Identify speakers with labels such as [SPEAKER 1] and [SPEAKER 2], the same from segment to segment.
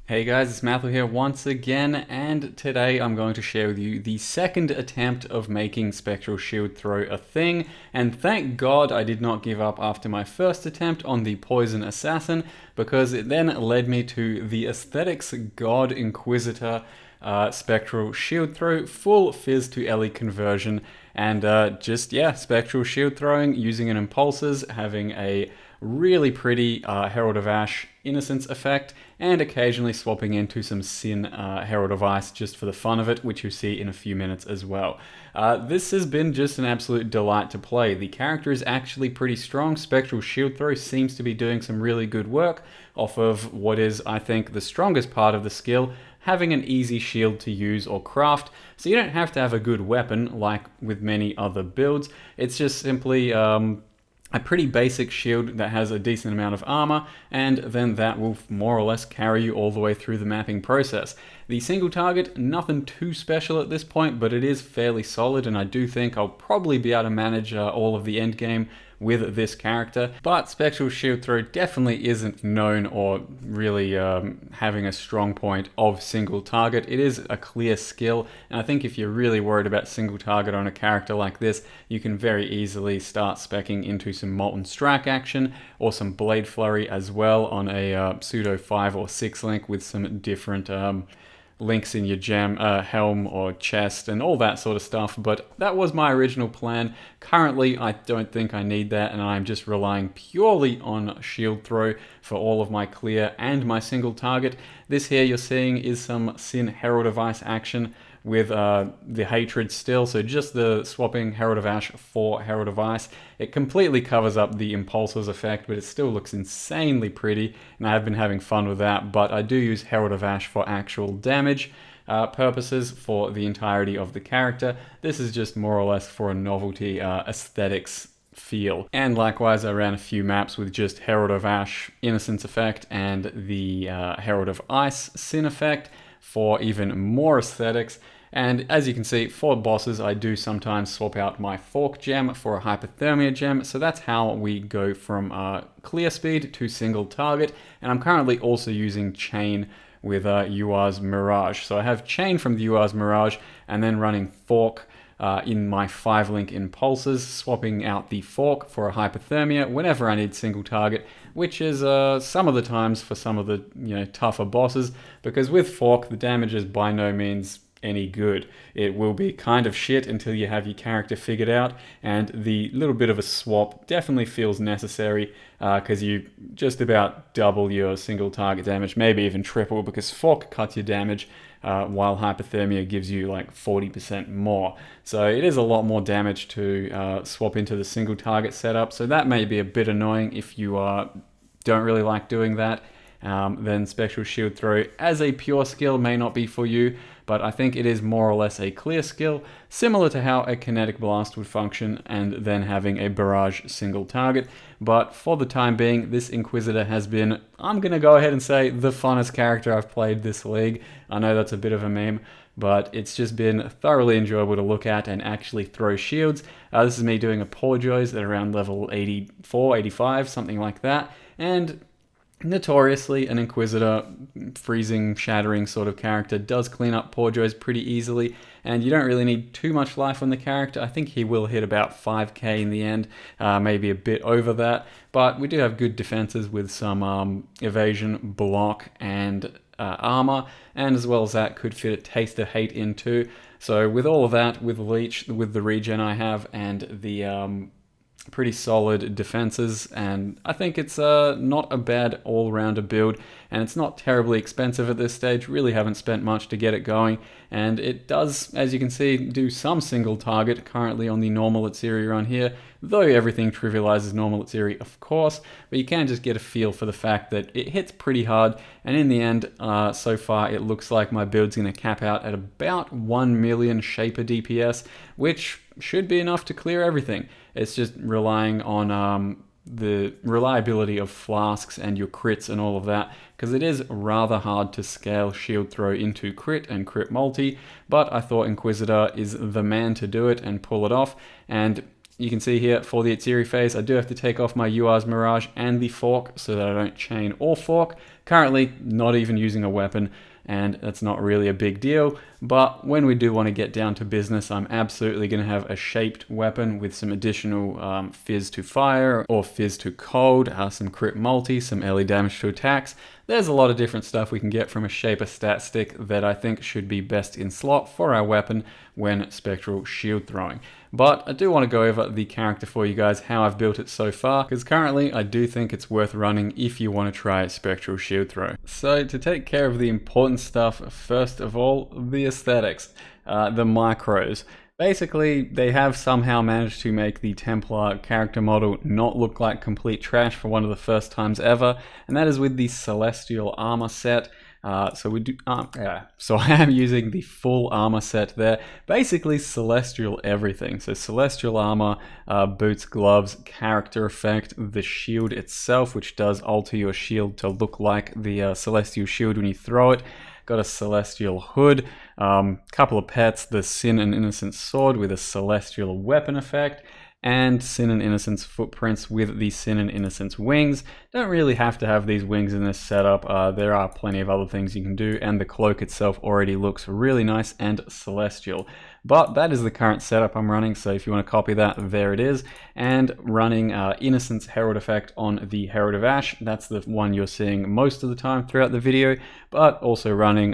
[SPEAKER 1] Hey guys, it's Matthew here once again, and today I'm going to share with you the second attempt of making Spectral Shield Throw a thing, and thank God I did not give up after my first attempt on the Poison Assassin, because it then led me to the Aesthetics God Inquisitor Spectral Shield Throw, full Fizz to Ellie conversion, and Spectral Shield Throwing using an Impulses, having a really pretty Herald of Ash Innocence effect, and occasionally swapping into some Sin Herald of Ice just for the fun of it, which you'll see in a few minutes as well. This has been just an absolute delight to play. The character is actually pretty strong. Spectral Shield Throw seems to be doing some really good work off of what is, I think, the strongest part of the skill, having an easy shield to use or craft, so you don't have to have a good weapon like with many other builds. It's just simply a pretty basic shield that has a decent amount of armor, and then that will more or less carry you all the way through the mapping process. The single target, nothing too special at this point, but it is fairly solid, and I do think I'll probably be able to manage all of the endgame with this character. But Spectral Shield Throw definitely isn't known or really having a strong point of single target. It is a clear skill, and I think if you're really worried about single target on a character like this, you can very easily start speccing into some Molten Strike action or some Blade Flurry as well on a pseudo 5 or 6 link with some different links in your helm or chest and all that sort of stuff, but that was my original plan. Currently, I don't think I need that, and I'm just relying purely on Shield Throw for all of my clear and my single target. This here you're seeing is some Sin Herald of Ice action with the Hatred still, so just the swapping Herald of Ash for Herald of Ice. It completely covers up the Impulses effect, but it still looks insanely pretty, and I have been having fun with that, but I do use Herald of Ash for actual damage purposes for the entirety of the character. This is just more or less for a novelty aesthetics feel. And likewise, I ran a few maps with just Herald of Ash Innocence effect and the Herald of Ice Sin effect for even more aesthetics. And as you can see, for bosses, I do sometimes swap out my Fork gem for a Hypothermia gem, so that's how we go from clear speed to single target. And I'm currently also using Chain with UR's Mirage. So I have Chain from the UR's Mirage, and then running Fork in my 5-link Impulses, swapping out the Fork for a Hypothermia whenever I need single target, which is some of the times for some of the tougher bosses, because with Fork, the damage is by no means any good. It will be kind of shit until you have your character figured out, and the little bit of a swap definitely feels necessary because you just about double your single target damage, maybe even triple, because Fork cuts your damage while Hypothermia gives you like 40% more. So it is a lot more damage to swap into the single target setup, so that may be a bit annoying if you don't really like doing that. Then Spectral Shield Throw as a pure skill may not be for you, but I think it is more or less a clear skill, similar to how a Kinetic Blast would function, and then having a Barrage single target. But for the time being, this Inquisitor has been, I'm going to go ahead and say, the funnest character I've played this league. I know that's a bit of a meme, but it's just been thoroughly enjoyable to look at and actually throw shields. This is me doing a Poorjoys at around level 84, 85, something like that, and notoriously, an Inquisitor, freezing, shattering sort of character, does clean up Poorjoys pretty easily, and you don't really need too much life on the character. I think he will hit about 5k in the end, maybe a bit over that, but we do have good defenses with some evasion, block, and armor, and as well as that, could fit a Taste of Hate in too. So with all of that, with Leech, with the regen I have, and the pretty solid defenses, and I think it's not a bad all-rounder build, and it's not terribly expensive at this stage. Really haven't spent much to get it going, and it does, as you can see, do some single target currently on the normal Atziri run here, though everything trivializes normal Atziri, of course, but you can just get a feel for the fact that it hits pretty hard, and in the end, so far, it looks like my build's going to cap out at about 1 million Shaper DPS, which should be enough to clear everything. It's just relying on the reliability of flasks and your crits and all of that, because it is rather hard to scale Shield Throw into crit and crit multi, but I thought Inquisitor is the man to do it and pull it off, and you can see here for the Atziri phase, I do have to take off my UR's Mirage and the fork so that I don't chain or fork. Currently, not even using a weapon, and that's not really a big deal. But when we do want to get down to business, I'm absolutely going to have a shaped weapon with some additional fizz to fire or fizz to cold, some crit multi, some early damage to attacks. There's a lot of different stuff we can get from a shaper stat stick that I think should be best in slot for our weapon when Spectral Shield throwing. But I do want to go over the character for you guys, how I've built it so far, because currently I do think it's worth running if you want to try Spectral Shield Throw. So to take care of the important stuff, first of all, the aesthetics, the micros. Basically, they have somehow managed to make the Templar character model not look like complete trash for one of the first times ever, and that is with the Celestial Armor set. So I am using the full armor set there, basically celestial everything. So celestial armor, boots, gloves, character effect, the shield itself, which does alter your shield to look like the celestial shield when you throw it. Got a celestial hood, couple of pets, the Sin and Innocence sword with a celestial weapon effect, and Sin and Innocence footprints with the Sin and Innocence wings. Don't really have to have these wings in this setup. There are plenty of other things you can do, and the cloak itself already looks really nice and celestial. But that is the current setup I'm running, so if you want to copy that, there it is. And running Innocence Herald effect on the Herald of Ash. That's the one you're seeing most of the time throughout the video, but also running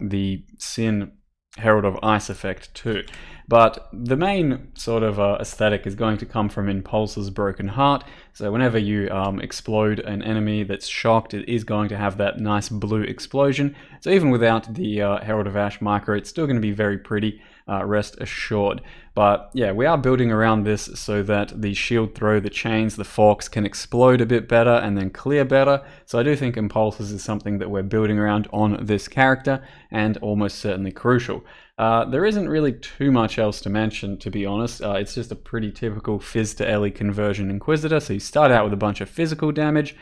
[SPEAKER 1] the Sin Herald of Ice effect too. But the main sort of aesthetic is going to come from Impulse's Broken Heart. So whenever you explode an enemy that's shocked, it is going to have that nice blue explosion. So even without the Herald of Ash micro, it's still going to be very pretty, rest assured. But yeah, we are building around this so that the shield throw, the chains, the forks can explode a bit better and then clear better. So I do think Impulses is something that we're building around on this character, and almost certainly crucial. There isn't really too much else to mention, to be honest. It's just a pretty typical Fizz to Ellie conversion Inquisitor. So you start out with a bunch of physical damage,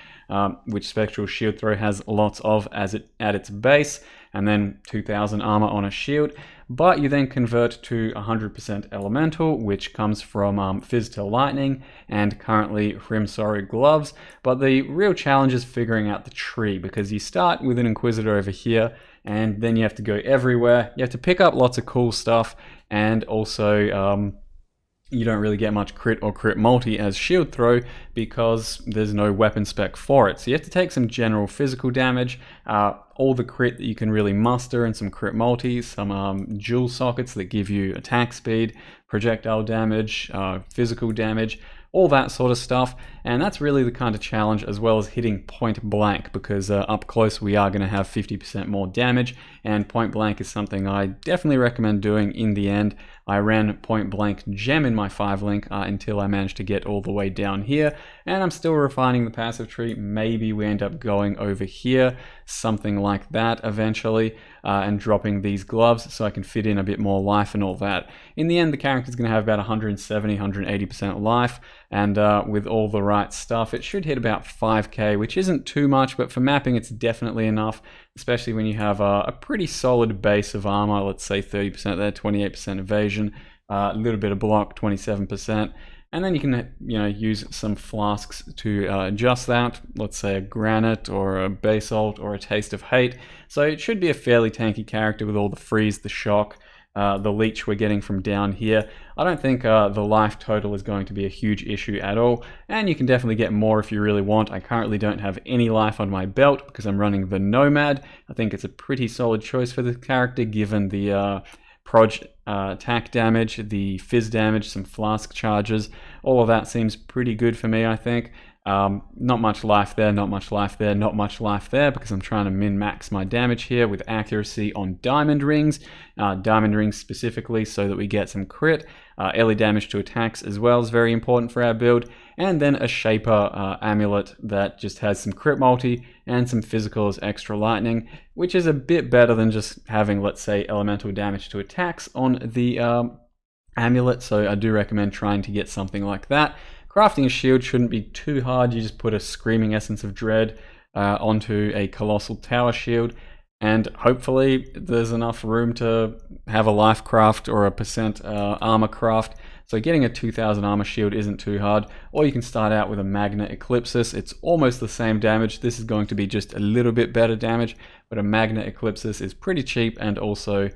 [SPEAKER 1] which Spectral Shield Throw has lots of at its base, and then 2000 armor on a shield. But you then convert to 100% Elemental, which comes from Fizz to Lightning, and currently Hrimsorrow Gloves. But the real challenge is figuring out the tree, because you start with an Inquisitor over here, and then you have to go everywhere. You have to pick up lots of cool stuff, and also you don't really get much crit or crit multi as shield throw because there's no weapon spec for it. So you have to take some general physical damage, all the crit that you can really muster, and some crit multi, some jewel sockets that give you attack speed, projectile damage, physical damage, all that sort of stuff. And that's really the kind of challenge, as well as hitting point blank, because up close we are going to have 50% more damage, and point blank is something I definitely recommend doing in the end. I ran point blank gem in my 5-link until I managed to get all the way down here, and I'm still refining the passive tree. Maybe we end up going over here, something like that eventually, and dropping these gloves so I can fit in a bit more life and all that. In the end, the character's going to have about 170, 180% life, and with all the right stuff, it should hit about 5k, which isn't too much, but for mapping it's definitely enough, especially when you have a pretty solid base of armor. Let's say 30% there, 28% evasion, a little bit of block, 27%. And then you can, use some flasks to adjust that. Let's say a granite or a basalt or a taste of hate. So it should be a fairly tanky character with all the freeze, the shock, the leech we're getting from down here. I don't think the life total is going to be a huge issue at all, and you can definitely get more if you really want. I currently don't have any life on my belt because I'm running the Nomad. I think it's a pretty solid choice for this character given the proj attack damage, the fizz damage, some flask charges. All of that seems pretty good for me, I think. Not much life there, not much life there, not much life there, because I'm trying to min-max my damage here with accuracy on diamond rings specifically, so that we get some crit. Early damage to attacks as well is very important for our build, and then a Shaper amulet that just has some crit multi and some physical as extra lightning, which is a bit better than just having, let's say, elemental damage to attacks on the amulet. So I do recommend trying to get something like that. Crafting a shield shouldn't be too hard. You just put a Screaming Essence of Dread onto a Colossal Tower shield, and hopefully there's enough room to have a life craft or a percent armor craft So getting a 2000 armor shield isn't too hard, or you can start out with a Magna Eclipsis. It's almost the same damage. This is going to be just a little bit better damage, but a Magna Eclipsis is pretty cheap and also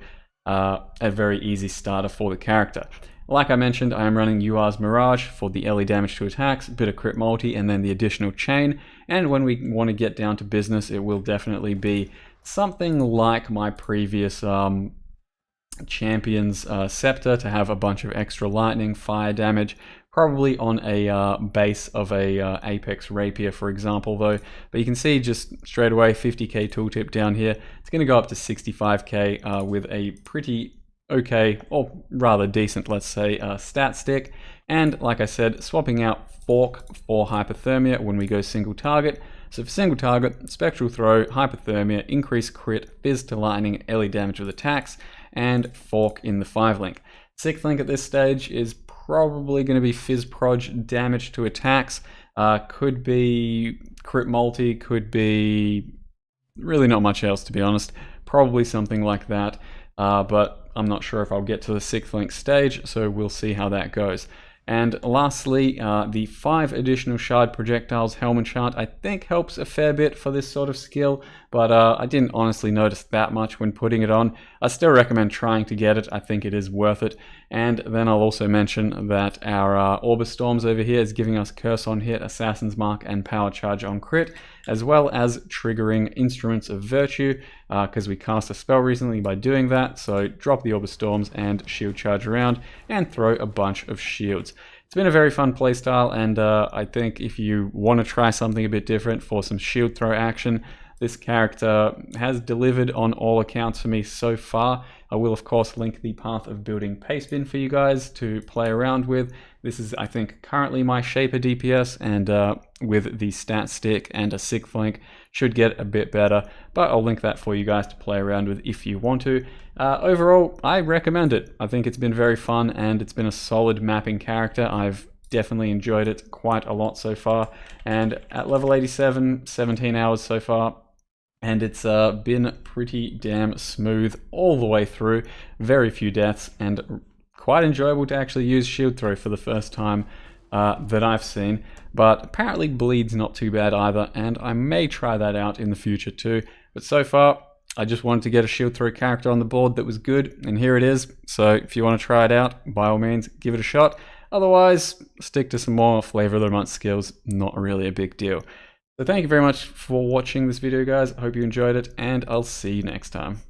[SPEAKER 1] a very easy starter for the character. Like I mentioned, I am running UR's Mirage for the early damage to attacks, bit of crit multi, and then the additional chain. And when we want to get down to business, it will definitely be something like my previous Champion's Scepter to have a bunch of extra lightning, fire damage, probably on a base of a Apex Rapier, for example, though. But you can see just straight away 50k tooltip down here. It's going to go up to 65k with a pretty okay, or rather decent, let's say, stat stick. And like I said, swapping out Fork for Hypothermia when we go single target. So for single target, Spectral Throw, Hypothermia, increase crit, fizz to lightning, early damage with attacks, and Fork in the 5-link. 6th link at this stage is probably going to be fizz proj damage to attacks. Could be crit multi, could be really not much else, to be honest. Probably something like that, but I'm not sure if I'll get to the 6th link stage, so we'll see how that goes. And lastly, the 5 additional shard projectiles helm enchant I think helps a fair bit for this sort of skill, but I didn't honestly notice that much when putting it on. I still recommend trying to get it. I think it is worth it. And then I'll also mention that our Orbis Storms over here is giving us Curse on Hit, Assassin's Mark, and Power Charge on crit, as well as triggering Instruments of Virtue, because we cast a spell recently by doing that. So drop the Orbis Storms and Shield Charge around and throw a bunch of shields. It's been a very fun playstyle, and I think if you want to try something a bit different for some shield throw action, this character has delivered on all accounts for me so far. I will of course link the Path of Building Pastebin for you guys to play around with. This is, I think, currently my Shaper DPS, and with the stat stick and a 6th link should get a bit better, but I'll link that for you guys to play around with if you want to. Overall, I recommend it. I think it's been very fun, and it's been a solid mapping character. I've definitely enjoyed it quite a lot so far, and at level 87, 17 hours so far, and it's been pretty damn smooth all the way through. Very few deaths, and quite enjoyable to actually use Shield Throw for the first time that I've seen. But apparently Bleed's not too bad either, and I may try that out in the future too. But so far, I just wanted to get a Shield Throw character on the board that was good, and here it is. So if you want to try it out, by all means, give it a shot. Otherwise, stick to some more Flavor of the Month skills. Not really a big deal. So thank you very much for watching this video, guys. I hope you enjoyed it, and I'll see you next time.